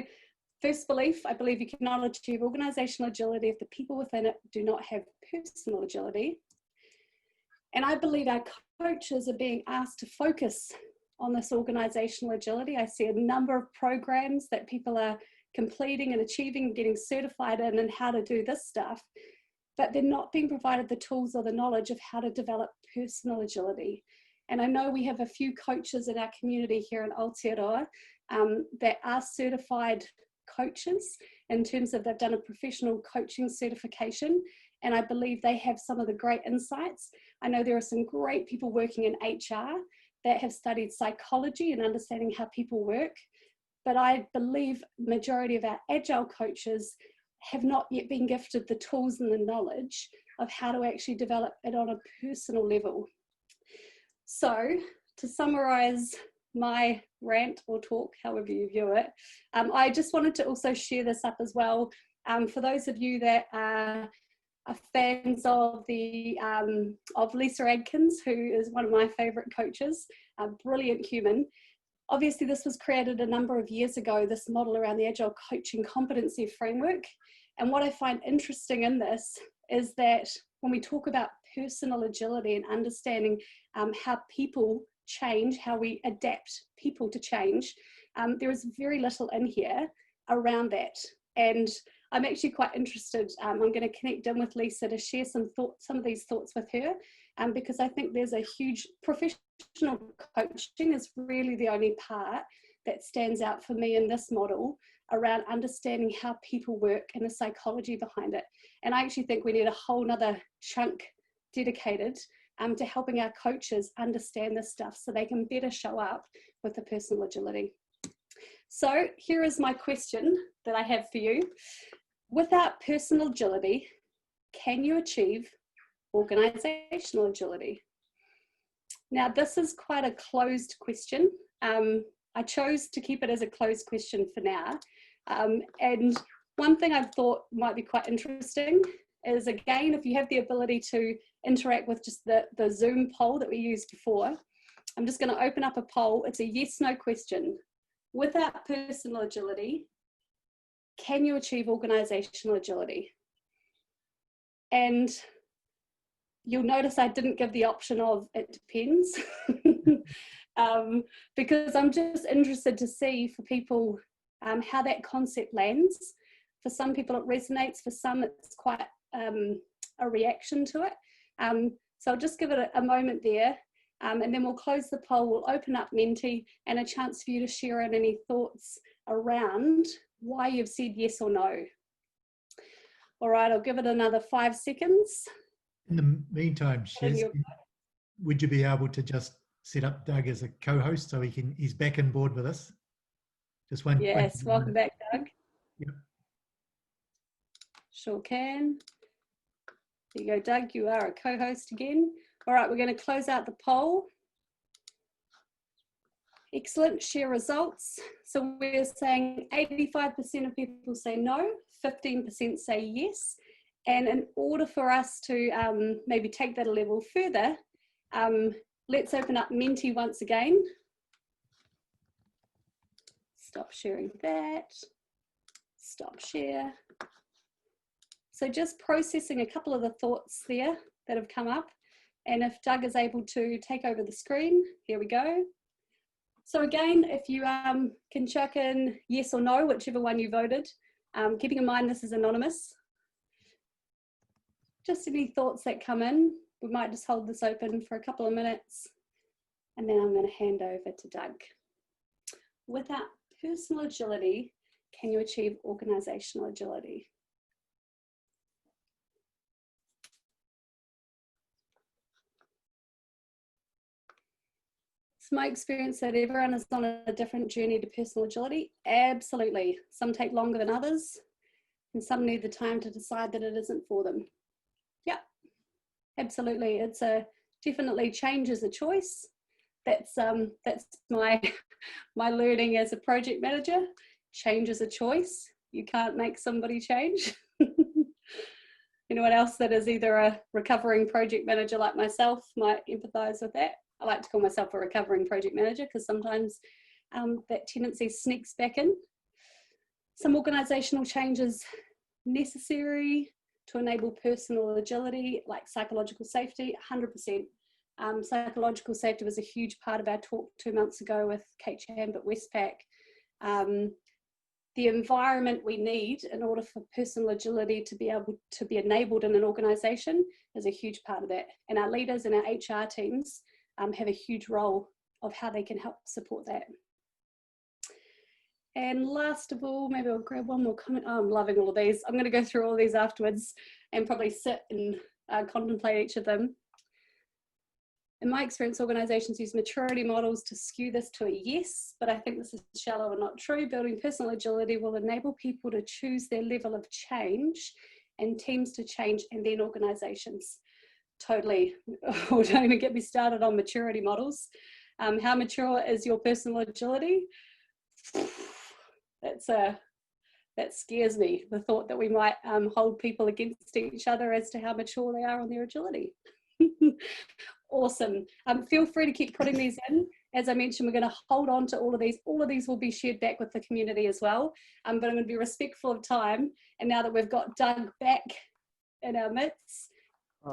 first belief, I believe you cannot achieve organizational agility if the people within it do not have personal agility. And I believe our coaches are being asked to focus on this organizational agility. I see a number of programs that people are completing and achieving, getting certified in and how to do this stuff, but they're not being provided the tools or the knowledge of how to develop personal agility. And I know we have a few coaches in our community here in Aotearoa that are certified coaches in terms of they've done a professional coaching certification, and I believe they have some of the great insights. I know there are some great people working in HR that have studied psychology and understanding how people work. But I believe majority of our Agile coaches have not yet been gifted the tools and the knowledge of how to actually develop it on a personal level. So to summarize my rant or talk, however you view it, I just wanted to also share this up as well. For those of you that are are fans of Lisa Adkins, who is one of my favorite coaches, a brilliant human. Obviously, this was created a number of years ago, this model around the Agile Coaching Competency Framework. And what I find interesting in this is that when we talk about personal agility and understanding how people change, how we adapt people to change, there is very little in here around that. And I'm actually quite interested. I'm going to connect in with Lisa to share some of these thoughts with her, because I think there's a huge professional coaching is really the only part that stands out for me in this model around understanding how people work and the psychology behind it. And I actually think we need a whole nother chunk dedicated to helping our coaches understand this stuff so they can better show up with the personal agility. So here is my question that I have for you. Without personal agility, can you achieve organizational agility? Now, this is quite a closed question. I chose to keep it as a closed question for now. And one thing I've thought might be quite interesting is, again, if you have the ability to interact with just the Zoom poll that we used before, I'm just going to open up a poll. It's a yes/no question. Without personal agility, can you achieve organizational agility? And you'll notice I didn't give the option of it depends, because I'm just interested to see for people how that concept lands. For some people it resonates, for some it's quite a reaction to it. So I'll just give it a moment there, and then we'll close the poll. We'll open up Menti and a chance for you to share in any thoughts around why you've said yes or no. All right, I'll give it another 5 seconds. In the meantime, Shez, would you be able to just set up Doug as a co-host so he's back on board with us? Just one. Yes, welcome back, Doug. Yep. Sure can. There you go, Doug, you are a co-host again. All right, we're going to close out the poll. Excellent, share results. So we're saying 85% of people say no, 15% say yes. And in order for us to maybe take that a level further, let's open up Menti once again. Stop sharing that. Stop share. So just processing a couple of the thoughts there that have come up. And if Doug is able to take over the screen, here we go. So again, if you can chuck in yes or no, whichever one you voted, keeping in mind this is anonymous. Just any thoughts that come in, we might just hold this open for a couple of minutes, and then I'm going to hand over to Doug. Without personal agility, can you achieve organizational agility? It's my experience that everyone is on a different journey to personal agility. Absolutely. Some take longer than others, and some need the time to decide that it isn't for them. Yeah, absolutely. It's definitely change is a choice. That's my learning as a project manager. Change is a choice. You can't make somebody change. Anyone else that is either a recovering project manager like myself might empathize with that. I like to call myself a recovering project manager because sometimes that tendency sneaks back in. Some organizational changes necessary to enable personal agility, like psychological safety, 100%. Psychological safety was a huge part of our talk 2 months ago with Kate Champ at Westpac. The environment we need in order for personal agility to be able to be enabled in an organization is a huge part of that. And our leaders and our HR teams have a huge role of how they can help support that. And last of all, maybe I'll grab one more comment. Oh, I'm loving all of these. I'm going to go through all these afterwards and probably sit and contemplate each of them. In my experience, organizations use maturity models to skew this to a yes, but I think this is shallow and not true. Building personal agility will enable people to choose their level of change and teams to change, and then organizations. Totally. Oh, don't even get me started on maturity models. How mature is your personal agility? That's that scares me, the thought that we might hold people against each other as to how mature they are on their agility. Awesome. Feel free to keep putting these in. As I mentioned, we're going to hold on to all of these. All of these will be shared back with the community as well. But I'm going to be respectful of time. And now that we've got Doug back in our midst,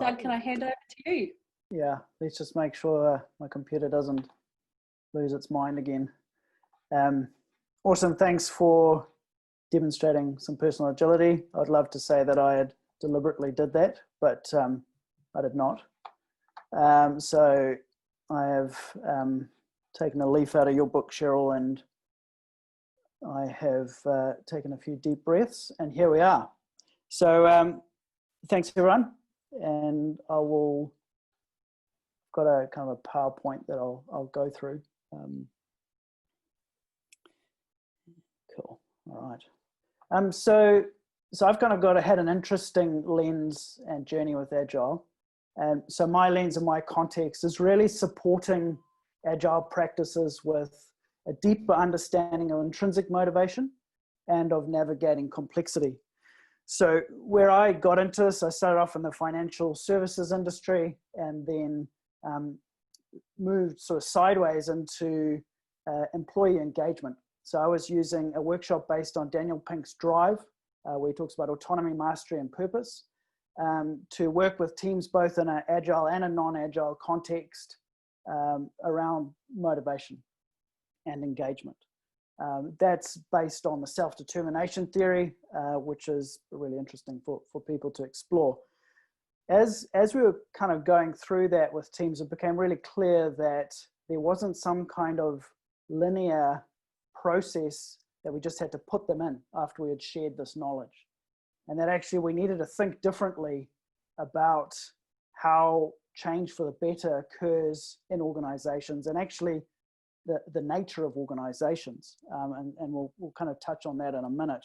Doug, can I hand over to you? Yeah, let's just make sure my computer doesn't lose its mind again. Awesome. Thanks for demonstrating some personal agility. I'd love to say that I had deliberately did that, but I did not. So I have taken a leaf out of your book, Cheryl, and I have taken a few deep breaths, and here we are. So thanks everyone, and I will got a kind of a PowerPoint that I'll go through. Cool. All right. So I've kind of had an interesting lens and journey with Agile. And so my lens and my context is really supporting Agile practices with a deeper understanding of intrinsic motivation and of navigating complexity. So where I got into this, I started off in the financial services industry and then moved sort of sideways into employee engagement. So I was using a workshop based on Daniel Pink's Drive, where he talks about autonomy, mastery, and purpose, to work with teams both in an agile and a non-agile context around motivation and engagement. That's based on the self-determination theory, which is really interesting for people to explore. As we were kind of going through that with teams, it became really clear that there wasn't some kind of linear process that we just had to put them in after we had shared this knowledge. And that actually we needed to think differently about how change for the better occurs in organizations and actually the nature of organizations. And we'll kind of touch on that in a minute.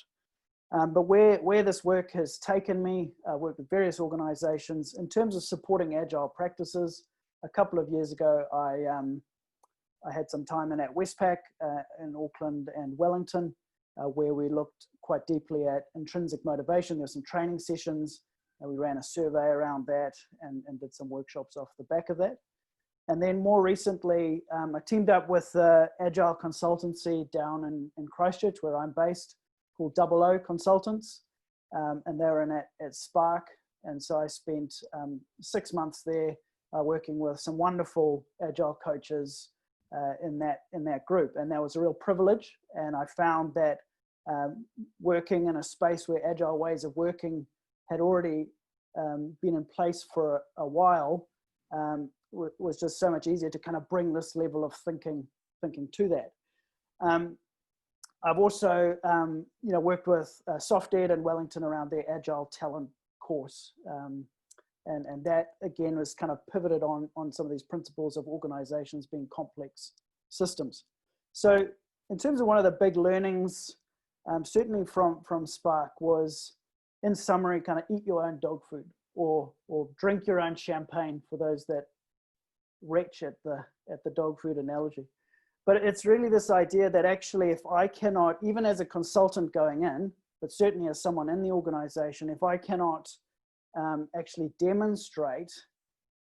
But where this work has taken me, worked with various organizations in terms of supporting agile practices. A couple of years ago, I had some time in at Westpac in Auckland and Wellington, where we looked quite deeply at intrinsic motivation. There were some training sessions, and we ran a survey around that and did some workshops off the back of that. And then more recently, I teamed up with Agile consultancy down in Christchurch, where I'm based, called 00 Consultants, and they were in at Spark. And so I spent 6 months there working with some wonderful Agile coaches in that group. And that was a real privilege. And I found that working in a space where Agile ways of working had already been in place for a while was just so much easier to kind of bring this level of thinking to that. I've also worked with SoftEd in Wellington around their Agile talent course. And that again was kind of pivoted on some of these principles of organizations being complex systems. So in terms of one of the big learnings, certainly from Spark, was, in summary, kind of eat your own dog food or drink your own champagne for those that retch at the dog food analogy. But it's really this idea that actually, if I cannot, even as a consultant going in, but certainly as someone in the organization, if I cannot actually demonstrate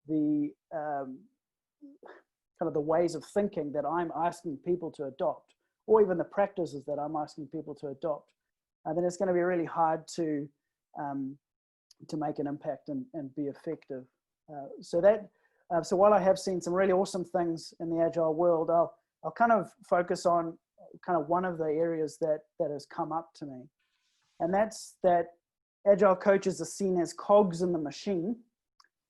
the kind of the ways of thinking that I'm asking people to adopt, or even the practices that I'm asking people to adopt, then it's going to be really hard to make an impact and be effective. So while I have seen some really awesome things in the Agile world, I'll kind of focus on kind of one of the areas that has come up to me. And that's that Agile coaches are seen as cogs in the machine,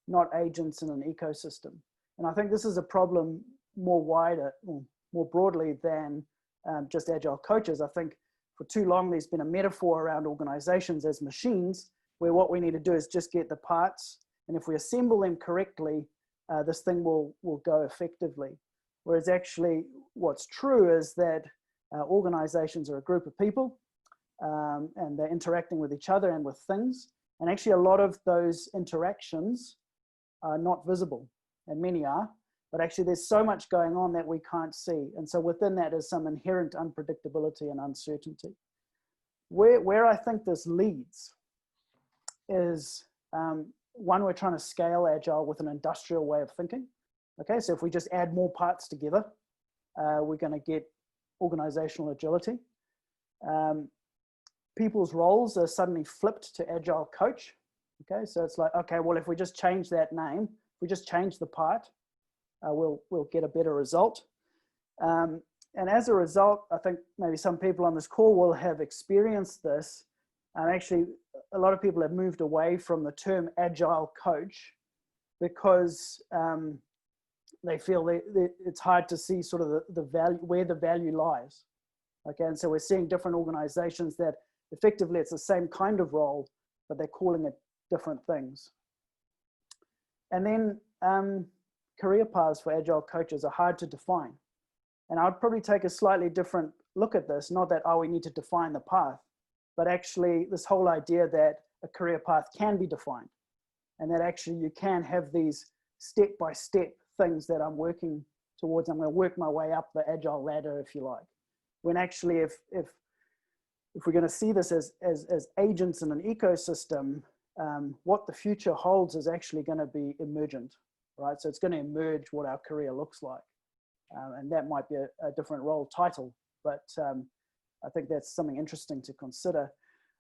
not agents in an ecosystem. And I think this is a problem more broadly than just Agile coaches. I think for too long, there's been a metaphor around organizations as machines, where what we need to do is just get the parts. And if we assemble them correctly, this thing will go effectively. Whereas actually what's true is that organizations are a group of people, and they're interacting with each other and with things. And actually a lot of those interactions are not visible, and many are, but actually there's so much going on that we can't see. And so within that is some inherent unpredictability and uncertainty. where I think this leads is, one, we're trying to scale Agile with an industrial way of thinking. Okay, so if we just add more parts together, we're going to get organizational agility. People's roles are suddenly flipped to Agile Coach. Okay, so it's like, okay, well, if we just change that name, if we just change the part, we'll get a better result. And as a result, I think maybe some people on this call will have experienced this. Actually, a lot of people have moved away from the term Agile Coach because they feel it's hard to see sort of the value, where the value lies. Okay, and so we're seeing different organizations that effectively it's the same kind of role, but they're calling it different things. And then career paths for Agile coaches are hard to define. And I'd probably take a slightly different look at this, not that, oh, we need to define the path, but actually this whole idea that a career path can be defined and that actually you can have these step-by-step things that I'm working towards. I'm going to work my way up the Agile ladder, if you like. When actually, if we're going to see this as agents in an ecosystem, what the future holds is actually going to be emergent, right? So it's going to emerge what our career looks like. And that might be a different role title, but I think that's something interesting to consider.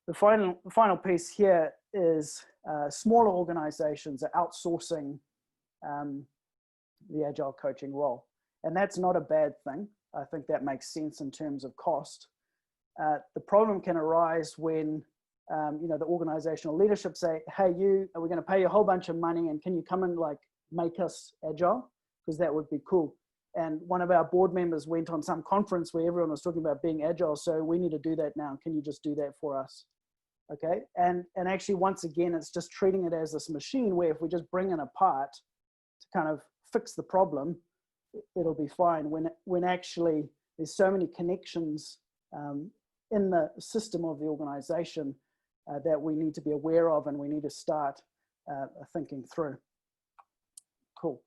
The final piece here is smaller organizations are outsourcing the Agile coaching role. And that's not a bad thing. I think that makes sense in terms of cost. The problem can arise when the organizational leadership say, hey, we're going to pay you a whole bunch of money and can you come and like make us Agile? Because that would be cool. And one of our board members went on some conference where everyone was talking about being Agile. So we need to do that now. Can you just do that for us? Okay. And actually, once again, it's just treating it as this machine where if we just bring in a part to kind of fix the problem, it'll be fine. When actually there's so many connections in the system of the organization that we need to be aware of and we need to start thinking through. Cool.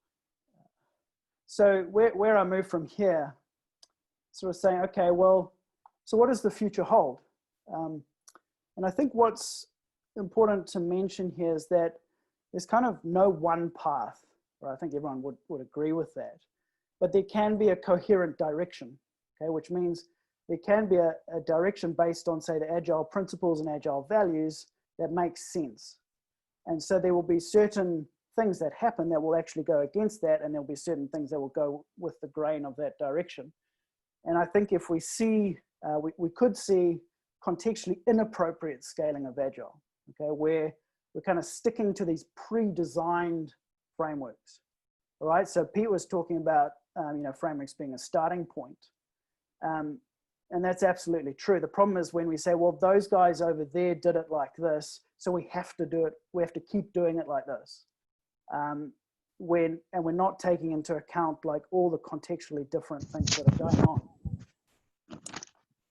So where I move from here, sort of saying, okay, well, so what does the future hold? And I think what's important to mention here is that there's kind of no one path, right? I think everyone would agree with that. But there can be a coherent direction, okay, which means there can be a direction based on, say, the Agile principles and Agile values that makes sense. And so there will be certain things that happen that will actually go against that, and there'll be certain things that will go with the grain of that direction. And I think if we see, we could see contextually inappropriate scaling of Agile, okay, where we're kind of sticking to these pre-designed frameworks. All right, so Pete was talking about frameworks being a starting point. And that's absolutely true. The problem is when we say, well, those guys over there did it like this, so we have to do it, we have to keep doing it like this. And we're not taking into account like all the contextually different things that are going on.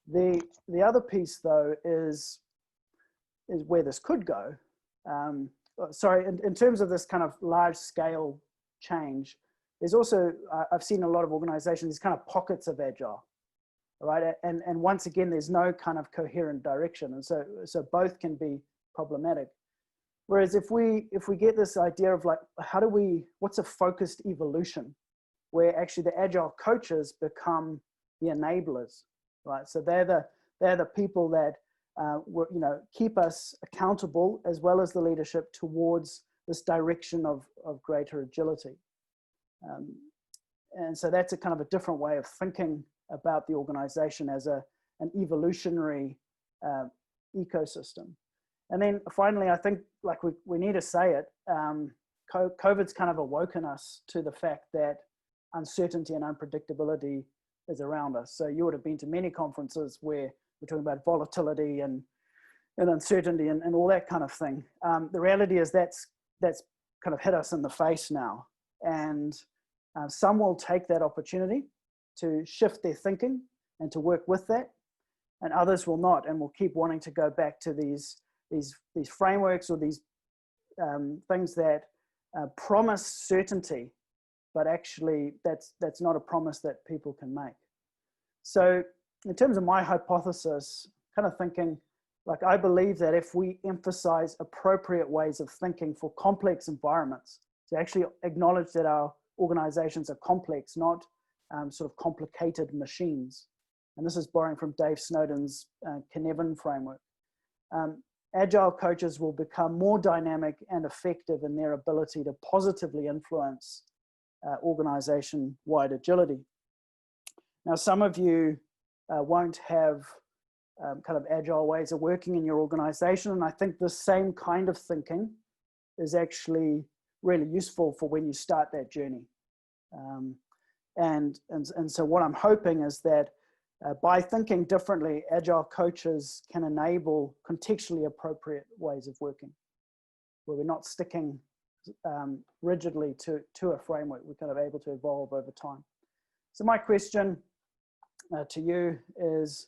The other piece though is where this could go. Sorry, in terms of this kind of large scale change, there's also, I've seen a lot of organizations, these kind of pockets of Agile, right? And once again, there's no kind of coherent direction. And so both can be problematic. Whereas if we get this idea of like, what's a focused evolution where actually the Agile coaches become the enablers, right? So they're the people that keep us accountable as well as the leadership towards this direction of greater agility. And so that's a kind of a different way of thinking about the organization as an evolutionary ecosystem. And then finally, I think like we need to say it, COVID's kind of awoken us to the fact that uncertainty and unpredictability is around us. So you would have been to many conferences where we're talking about volatility and uncertainty and all that kind of thing. The reality is that's kind of hit us in the face now. And some will take that opportunity to shift their thinking and to work with that, and others will not and will keep wanting to go back to these frameworks or these things that promise certainty, but actually that's not a promise that people can make. So in terms of my hypothesis, kind of thinking, Like, I believe that if we emphasize appropriate ways of thinking for complex environments, to actually acknowledge that our organizations are complex, not sort of complicated machines. And this is borrowing from Dave Snowden's Cynefin framework. Agile coaches will become more dynamic and effective in their ability to positively influence organization-wide agility. Now, some of you won't have kind of agile ways of working in your organization, and I think the same kind of thinking is actually really useful for when you start that journey. And so what I'm hoping is that by thinking differently, agile coaches can enable contextually appropriate ways of working, where we're not sticking rigidly to a framework. We're kind of able to evolve over time. So my question to you is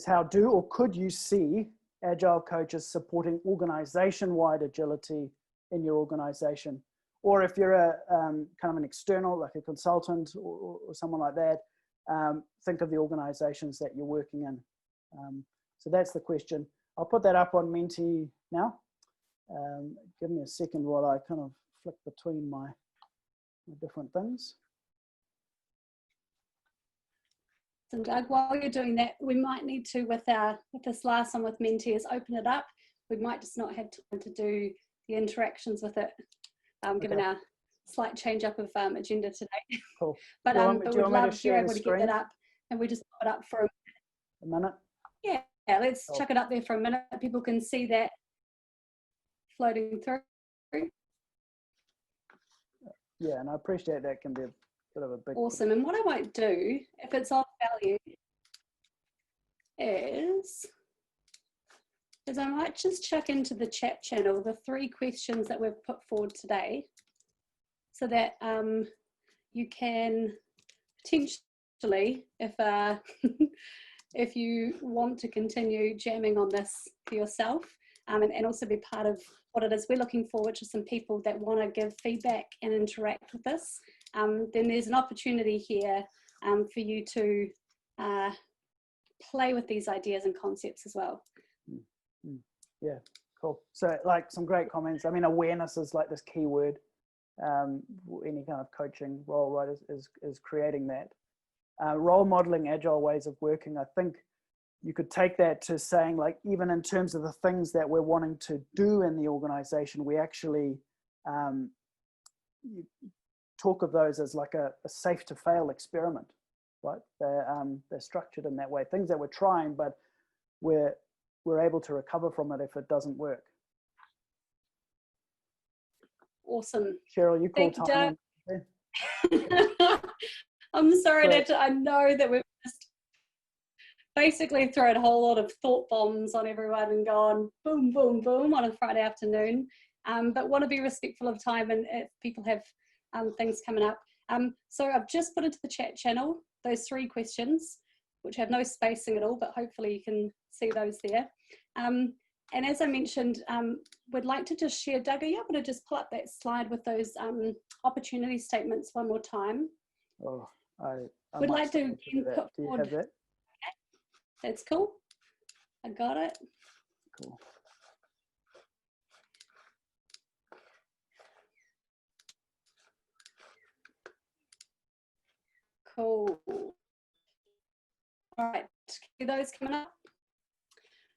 how do or could you see agile coaches supporting organization-wide agility in your organization? Or if you're a kind of an external, like a consultant or someone like that, think of the organizations that you're working in. So that's the question. I'll put that up on Menti now. Give me a second while I kind of flick between my different things. And Doug, while you're doing that, we might need to, with this last one with Menti, is open it up. We might just not have time to do the interactions with it, given our slight change up of agenda today. Cool. But we'd love if you're able to get that up, and we just put it up for a minute. Yeah, let's chuck it up there for a minute. People can see that floating through. Yeah, and I appreciate that can be a bit of a big. Awesome. And what I might do, if it's of value, is I might just chuck into the chat channel the 3 questions that we've put forward today, so that you can potentially, if you want to continue jamming on this for yourself, and also be part of what it is we're looking for, which is some people that want to give feedback and interact with this, then there's an opportunity here for you to play with these ideas and concepts as well. Yeah, cool. So like some great comments. I mean, awareness is like this key word. Any kind of coaching role, right, is creating that. Role modeling agile ways of working. I think you could take that to saying, like, even in terms of the things that we're wanting to do in the organization, we actually talk of those as like a safe to fail experiment, right? They're structured in that way. Things that we're trying, but we're able to recover from it if it doesn't work. Awesome. Cheryl, you call time. I'm sorry that I know that we've just basically thrown a whole lot of thought bombs on everyone and gone boom, boom, boom on a Friday afternoon. But want to be respectful of time, and if people have things coming up. So I've just put into the chat channel those 3 questions, which have no spacing at all, but hopefully you can see those there. And as I mentioned, we'd like to just share, Doug, are you able to just pull up that slide with those opportunity statements one more time? Oh, I would like to put do you have that? Okay. That's cool. I got it. Cool. Cool. All right, those coming up.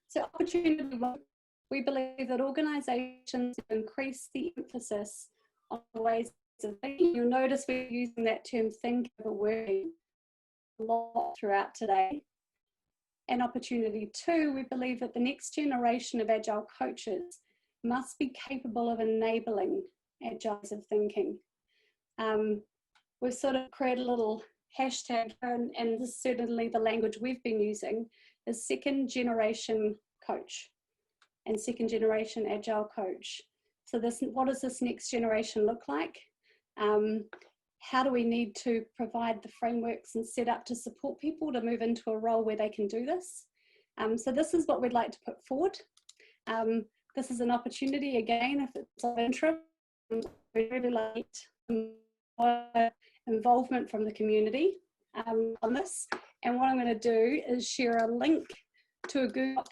So opportunity 1, we believe that organisations increase the emphasis on ways of thinking. You'll notice we're using that term think over working a lot throughout today. And opportunity 2, we believe that the next generation of agile coaches must be capable of enabling agile ways of thinking. We've sort of created a little hashtag, and this is certainly the language we've been using, is 2nd generation coach and 2nd generation agile coach. So what does this next generation look like? How do we need to provide the frameworks and set up to support people to move into a role where they can do this? So this is what we'd like to put forward. This is an opportunity, again, if it's of interest, we'd really like more involvement from the community on this. And what I'm going to do is share a link to a Google Doc,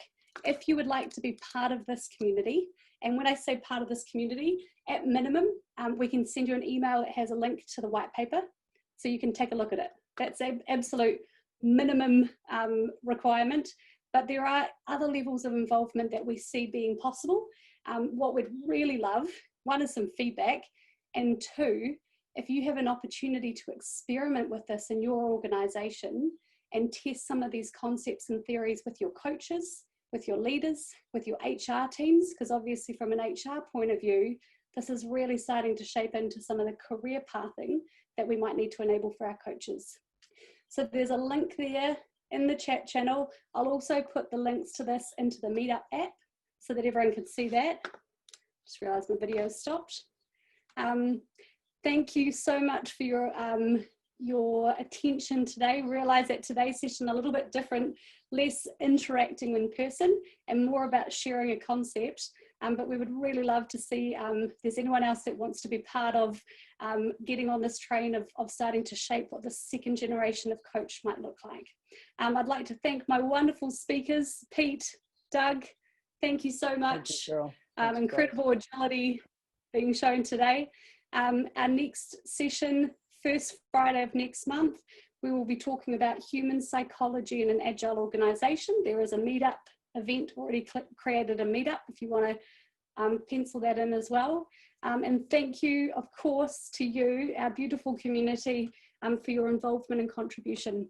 if you would like to be part of this community, and when I say part of this community, at minimum, we can send you an email that has a link to the white paper, so you can take a look at it. That's an absolute minimum requirement, but there are other levels of involvement that we see being possible. What we'd really love, one is some feedback, and two, if you have an opportunity to experiment with this in your organisation and test some of these concepts and theories with your coaches, with your leaders, with your HR teams, because obviously from an HR point of view, this is really starting to shape into some of the career pathing that we might need to enable for our coaches. So there's a link there in the chat channel. I'll also put the links to this into the Meetup app so that everyone can see that. Just realised my video stopped. Thank you so much for your attention today. Realise that today's session a little bit different, less interacting in person and more about sharing a concept. But we would really love to see if there's anyone else that wants to be part of getting on this train of starting to shape what the second generation of coach might look like. I'd like to thank my wonderful speakers, Pete, Doug, thank you so much. Thank you, Incredible agility being shown today. Our next session, first Friday of next month, we will be talking about human psychology in an agile organisation. There is a meetup event already created, a meetup if you want to pencil that in as well. And thank you, of course, to you, our beautiful community, for your involvement and contribution.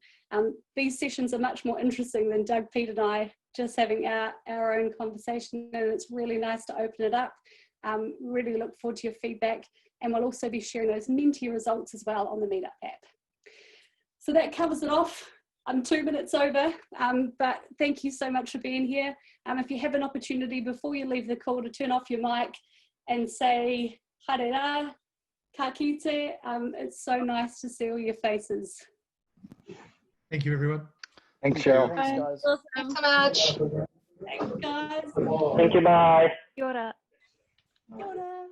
These sessions are much more interesting than Doug, Pete and I just having our own conversation, and it's really nice to open it up. Really look forward to your feedback, and we'll also be sharing those Mentee results as well on the Meetup app. So that covers it off. I'm 2 minutes over, but thank you so much for being here. If you have an opportunity before you leave the call to turn off your mic and say haere, ka kite, it's so nice to see all your faces. Thank you, everyone. Thanks, Cheryl. Thanks, guys. Thanks so much. Thanks, guys. Thank you, bye. Kia ora. Kia ora.